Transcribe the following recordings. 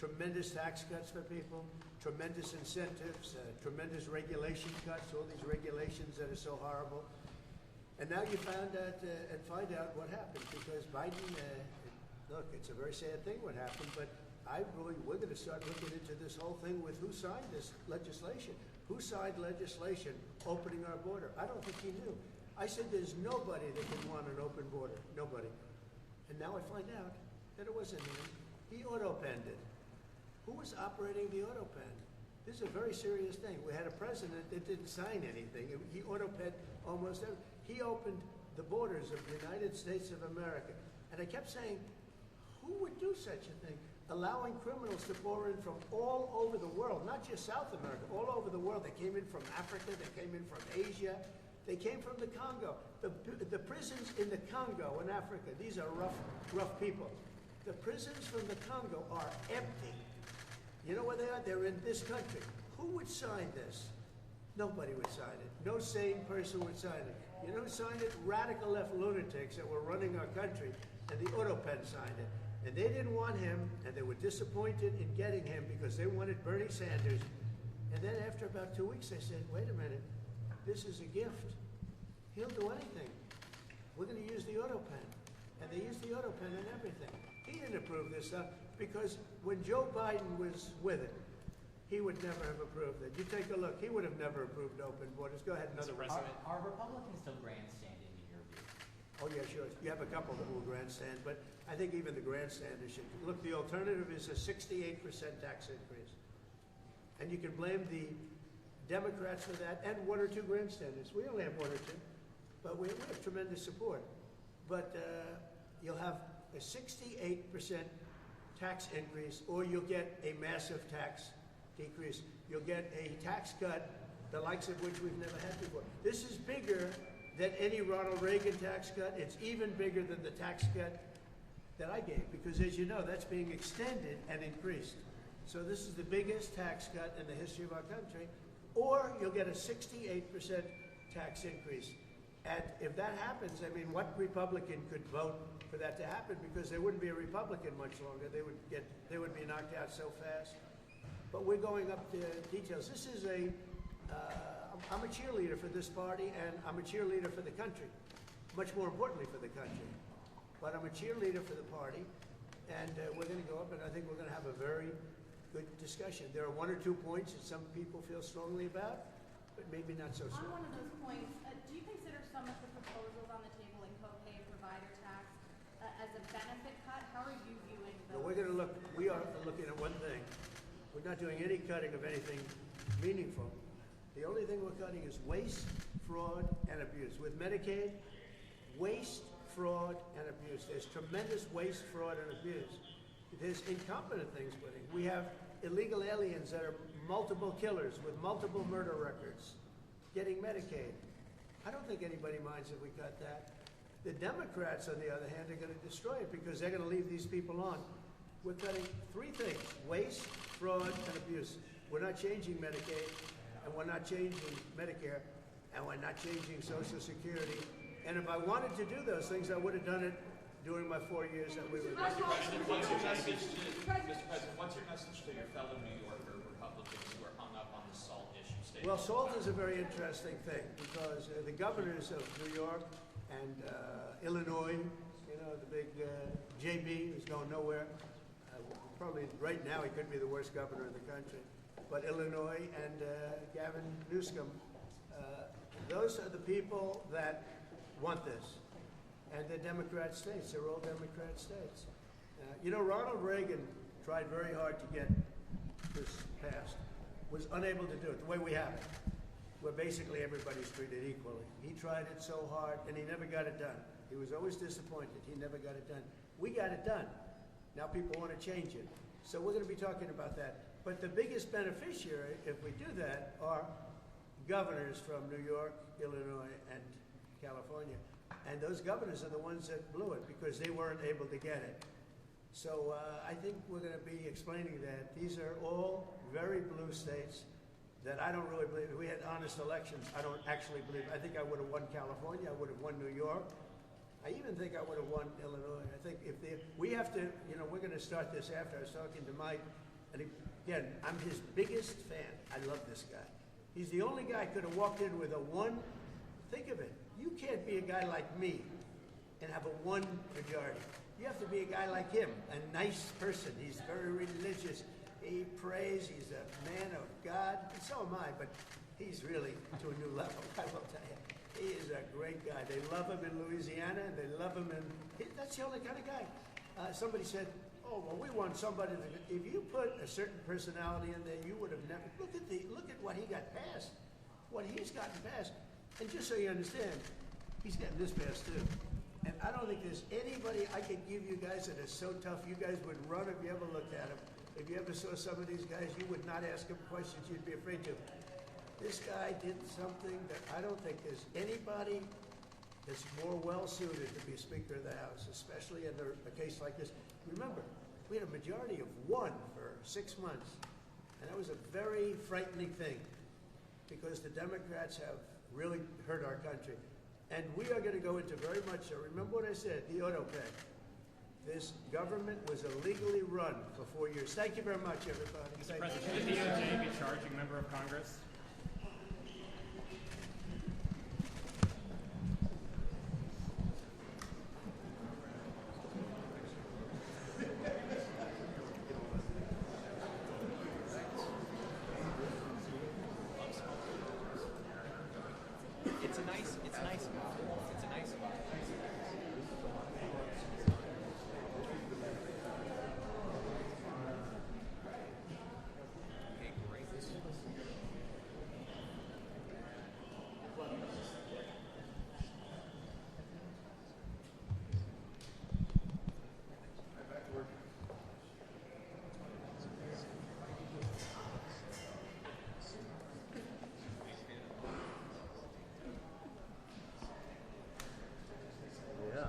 tremendous tax cuts for people, tremendous incentives, tremendous regulation cuts, all these regulations that are so horrible. And now you find out what happened, because Biden, look, it's a very sad thing what happened, but we're going to start looking into this whole thing with who signed this legislation. Who signed legislation opening our border? I don't think he knew. I said there's nobody that can want an open border. Nobody. And now I find out that it wasn't him. He auto-penned it. Who was operating the auto-pen? This is a very serious thing. We had a president that didn't sign anything. He auto-penned almost everything. He opened the borders of the United States of America. And I kept saying, who would do such a thing? Allowing criminals to pour in from all over the world, not just South America, all over the world. They came in from Africa, they came in from Asia, they came from the Congo. The prisons in the Congo in Africa, these are rough people. The prisons from the Congo are empty. You know where they are? They're in this country. Who would sign this? Nobody would sign it. No sane person would sign it. You know who signed it? Radical left lunatics that were running our country, and the auto-pen signed it. And they didn't want him, and they were disappointed in getting him because they wanted Bernie Sanders. And then after about 2 weeks, they said, wait a minute, this is a gift. He'll do anything. We're going to use the auto-pen. And they used the auto-pen and everything. He didn't approve this stuff because when Joe Biden was with it, he would never have approved it. You take a look, he would have never approved open borders. Go ahead, another one. Are Republicans still grandstanding in your view? Oh, yeah, sure. You have a couple that will grandstand, but I think even the grandstanders should. Look, the alternative is a 68% tax increase. And you can blame the Democrats for that and one or two grandstanders. We only have one or two, but we have tremendous support. But you'll have a 68% tax increase, or you'll get a massive tax decrease. You'll get a tax cut, the likes of which we've never had before. This is bigger than any Ronald Reagan tax cut. It's even bigger than the tax cut that I gave, because as you know, that's being extended and increased. So this is the biggest tax cut in the history of our country, or you'll get a 68% tax increase. And if that happens, I mean, what Republican could vote for that to happen? Because there wouldn't be a Republican much longer. They would be knocked out so fast. But we're going up to details. This is I'm a cheerleader for this party, and I'm a cheerleader for the country. Much more importantly for the country. But I'm a cheerleader for the party, and we're going to go up, and I think we're going to have a very good discussion. There are one or two points that some people feel strongly about, but maybe not so strongly. On one of those points, do you consider some of the proposals on the table in co-pay provider tax as a benefit cut? How are you viewing those? No, we are looking at one thing. We're not doing any cutting of anything meaningful. The only thing we're cutting is waste, fraud, and abuse. With Medicaid, waste, fraud, and abuse. There's tremendous waste, fraud, and abuse. There's incompetent things with it. We have illegal aliens that are multiple killers with multiple murder records getting Medicaid. I don't think anybody minds if we cut that. The Democrats, on the other hand, are going to destroy it because they're going to leave these people on. We're cutting three things: waste, fraud, and abuse. We're not changing Medicaid, and we're not changing Medicare, and we're not changing Social Security. And if I wanted to do those things, I would have done it during my 4 years that we were. Mr. President, what's your message to your fellow New Yorker Republicans who are hung up on the SALT issue? Well, SALT is a very interesting thing because the governors of New York and Illinois, you know, the big JB who's going nowhere. Probably right now he could be the worst governor in the country. But Illinois and Gavin Newsom, those are the people that want this. And they're Democrat states. They're all Democrat states. You know, Ronald Reagan tried very hard to get this passed, was unable to do it the way we have it, where basically everybody's treated equally. He tried it so hard, and he never got it done. He was always disappointed. He never got it done. We got it done. Now people want to change it. So we're going to be talking about that. But the biggest beneficiary, if we do that, are governors from New York, Illinois, and California. And those governors are the ones that blew it because they weren't able to get it. So I think we're going to be explaining that. These are all very blue states that I don't really believe. If we had honest elections, I don't actually believe. I think I would have won California. I would have won New York. I even think I would have won Illinois. I think if we have to, you know, we're going to start this after. I was talking to my And again, I'm his biggest fan. I love this guy. He's the only guy could have walked in with a one. Think of it. You can't be a guy like me and have a one majority. You have to be a guy like him, a nice person. He's very religious. He prays. He's a man of God. And so am I, but he's really to a new level, I will tell you. He is a great guy. They love him in Louisiana, and they love him that's the only kind of guy. Somebody said, oh, well, we want somebody if you put a certain personality in there, you would have never, look at what he got passed, what he's gotten passed. And just so you understand, he's getting this passed too. And I don't think there's anybody I could give you guys that is so tough, you guys would run if you ever looked at him. If you ever saw some of these guys, you would not ask him questions you'd be afraid to. This guy did something that I don't think there's anybody that's more well-suited to be Speaker of the House, especially in a case like this. Remember, we had a majority of 1 for 6 months, and that was a very frightening thing because the Democrats have really hurt our country. And we are going to go into very much, remember what I said, the auto pay. This government was illegally run for 4 years. Thank you very much, everybody. Mr. President, should the DOJ be charging a member of Congress? It's a nice. It's a nice. Okay, great. Yeah.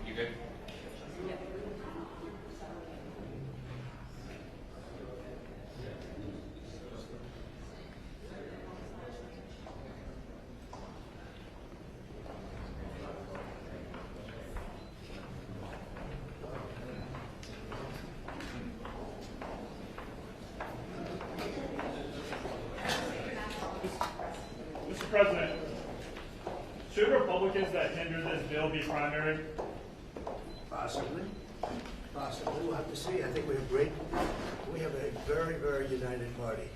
You good? Mr. President, should Republicans that hinder this bill be primary? Possibly. We'll have to see. I think we have a very, very united party.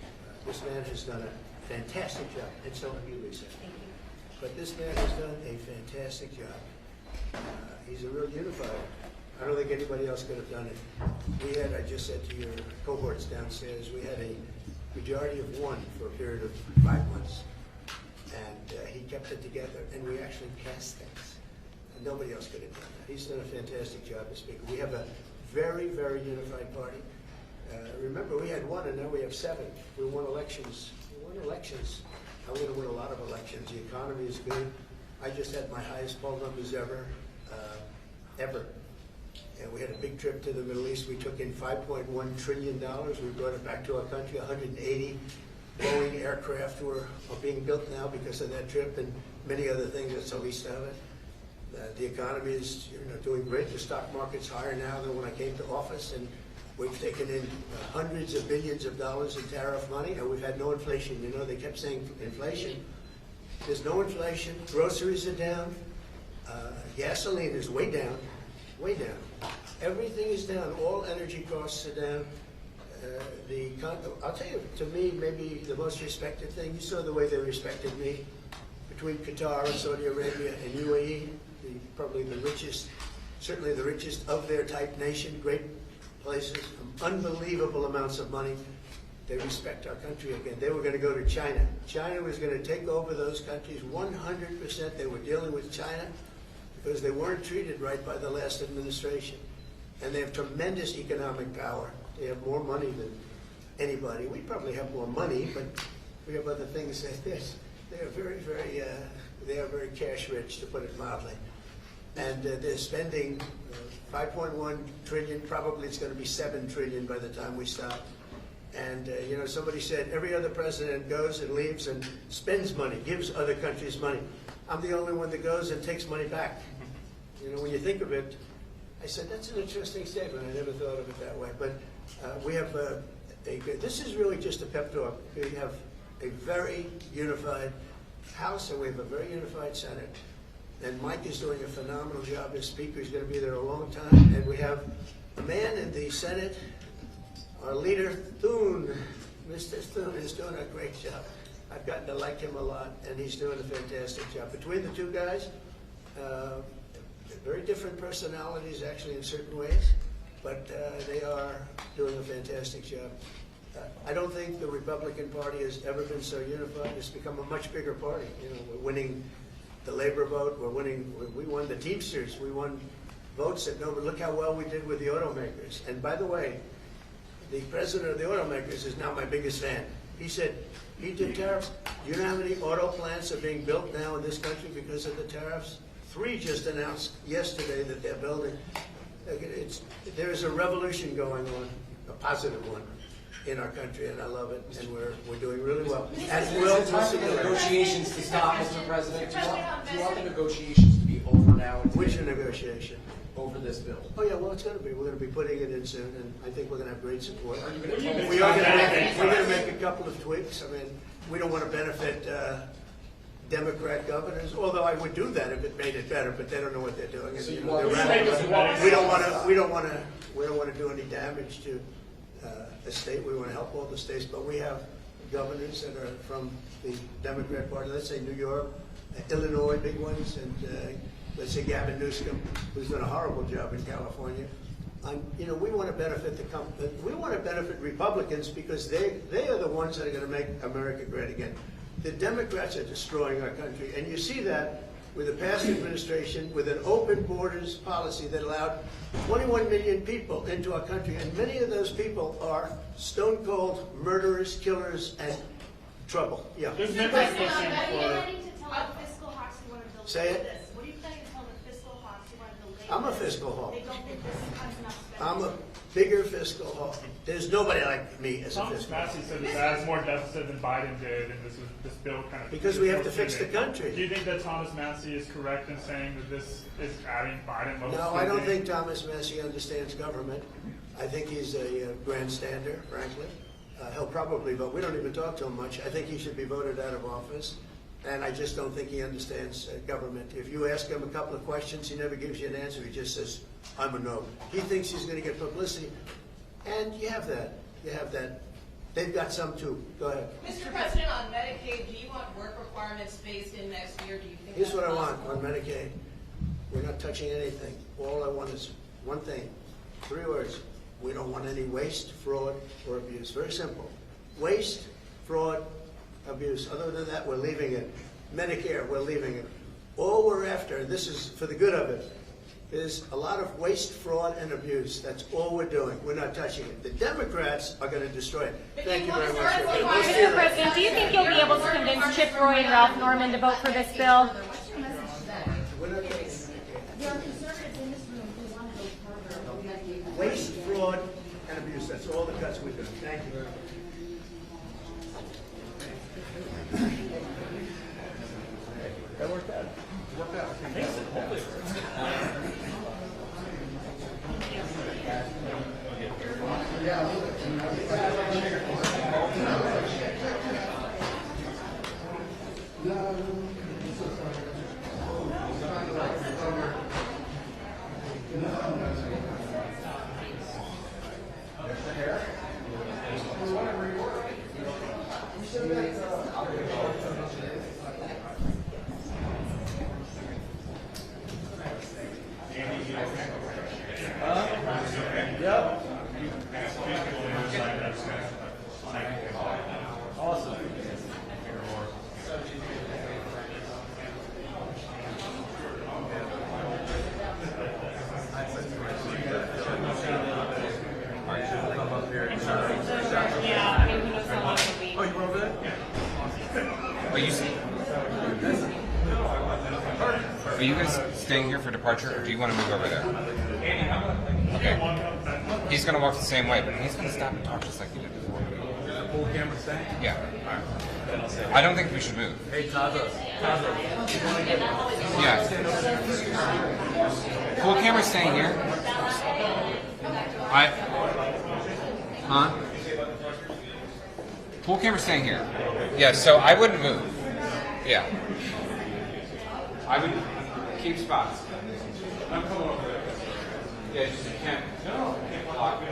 This man has done a fantastic job, and so have you, Lisa. Thank you. But this man has done a fantastic job. He's a real unifier. I don't think anybody else could have done it. We had, I just said to your cohorts downstairs, we had a majority of 1 for a period of 5 months. And he kept it together, and we actually passed things. And nobody else could have done that. He's done a fantastic job as Speaker. We have a very, very unified party. Remember, we had one, and now we have 7. We won elections. We won elections. I'm going to win a lot of elections. The economy is good. I just had my highest poll numbers ever. And we had a big trip to the Middle East. We took in $5.1 trillion. We brought it back to our country. 180 Boeing aircraft are being built now because of that trip, and many other things. That's the least of it. The economy is doing great. The stock market's higher now than when I came to office, and we've taken in hundreds of billions of dollars in tariff money, and we've had no inflation. They kept saying inflation. There's no inflation. Groceries are down. Gasoline is way down, way down. Everything is down. All energy costs are down. I'll tell you, to me, maybe the most respected thing, you saw the way they respected me between Qatar and Saudi Arabia and UAE, probably the richest, certainly the richest of their type nation, great places, unbelievable amounts of money. They respect our country again. They were going to go to China. China was going to take over those countries 100%. They were dealing with China because they weren't treated right by the last administration. And they have tremendous economic power. They have more money than anybody. We probably have more money, but we have other things that they are very, very, they are very cash rich, to put it mildly. And they're spending 5.1 trillion. Probably it's going to be 7 trillion by the time we stop. And somebody said every other president goes and leaves and spends money, gives other countries money. I'm the only one that goes and takes money back. When you think of it, I said that's an interesting statement. I never thought of it that way. But we have this is really just a pep talk. We have a very unified House, and we have a very unified Senate. And Mike is doing a phenomenal job as Speaker. He's going to be there a long time. And we have a man in the Senate, our leader, Thune. Mr. Thune is doing a great job. I've gotten to like him a lot, and he's doing a fantastic job. Between the two guys, very different personalities, actually, in certain ways, but they are doing a fantastic job. I don't think the Republican Party has ever been so unified. It's become a much bigger party. We're winning the labor vote. We won the Teamsters. We won votes that look how well we did with the automakers. And by the way, the president of the automakers is now my biggest fan. He said, he did tariffs. Do you know how many auto plants are being built now in this country because of the tariffs? 3 just announced yesterday that they're building. There is a revolution going on, a positive one, in our country, and I love it, and we're doing really well. Is it time for the negotiations to stop, Mr. President? Do you want the negotiations to be over now? Which negotiation? Over this bill. Oh yeah, well it's going to be. We're going to be putting it in soon, and I think we're going to have great support. Are you going to We are going to make a couple of tweaks. I mean, we don't want to benefit Democrat governors, although I would do that if it made it better. But they don't know what they're doing. So And, We don't want to do any damage to the state. We want to help all the states, but we have governors that are from the Democrat Party. Let's say New York, Illinois, big ones, and let's say Gavin Newsom, who's done a horrible job in California. We want to benefit we want to benefit Republicans because they are the ones that are going to make America great again. The Democrats are destroying our country, and you see that with the past administration, with an open borders policy that allowed 21 million people into our country, and many of those people are stone cold murderers, killers, and trouble. Yeah. There's Mr. members President, pushing what are you for. planning to tell the fiscal hawks who want to build Say it. this? What are you planning to tell the fiscal hawks who want to build I'm a this? fiscal hawk. They don't think this has enough spending. I'm a bigger fiscal hawk. There's nobody like me as a Thomas fiscal hawk. Massey said this adds more deficit than Biden did, and this bill kind of. Because we have to fix the country. Do you think that Thomas Massey is correct in saying that this is adding Biden level No, I don't spending? think Thomas Massey understands government. I think he's a grandstander, frankly. He'll probably vote. We don't even talk to him much. I think he should be voted out of office. And I just don't think he understands government. If you ask him a couple of questions, he never gives you an answer. He just says, I'm a no. He thinks he's going to get publicity. And you have that. You have that. They've got some too. Go ahead. Mr. President, on Medicaid, do you want work requirements phased in next year? Do you think Here's that's what I want possible? on Medicaid. We're not touching anything. All I want is one thing. 3 words. We don't want any waste, fraud, or abuse. Very simple. Waste, fraud, abuse. Other than that, we're leaving it. Medicare, we're leaving it. All we're after, and this is for the good of it, is a lot of waste, fraud, and abuse. That's all we're doing. We're not touching it. The Democrats are going to destroy it. Thank you very much. We'll see you Mr. President, do you think you'll be able to convince Chip Roy and Ralph Norman to vote for this bill? We're not taking it. Waste, fraud, and abuse. That's all the cuts we're doing. Thank you very much. That worked out. Yep. Awesome. Yeah, I mean, who knows how long it'll be. Oh, you were over there? Are you guys staying here for departure, or do you want to move over there? Okay. He's going to walk the same way, but he's going to stop and talk just like he did before. The full camera staying? Yeah. I don't think we should move. Hey, Taza. Yeah. Full camera staying here. Huh? Full camera staying here. Yeah, so I wouldn't move. Yeah. I would keep spots. I'm coming over there. Yeah, just you can't. No, you can't block it.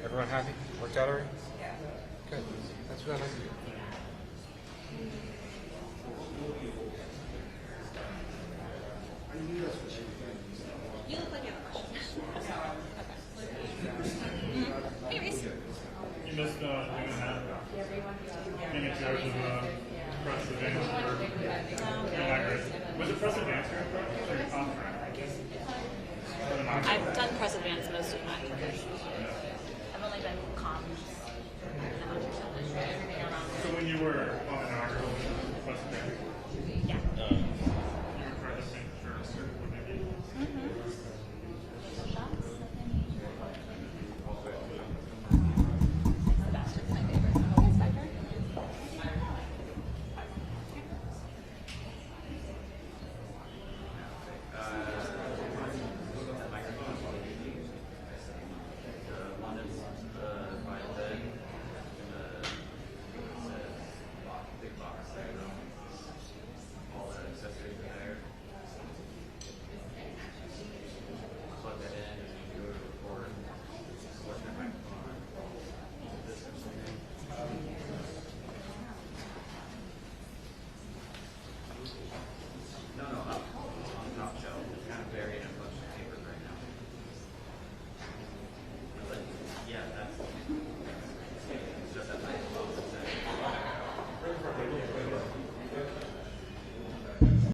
Everyone happy? Worked out already? Yeah. Good. That's what I like to do. You look like you have a question. You missed doing that. Being in charge of press advance was it press advance or your contract? I've done press advance most of my career. I've only done comms. So when you were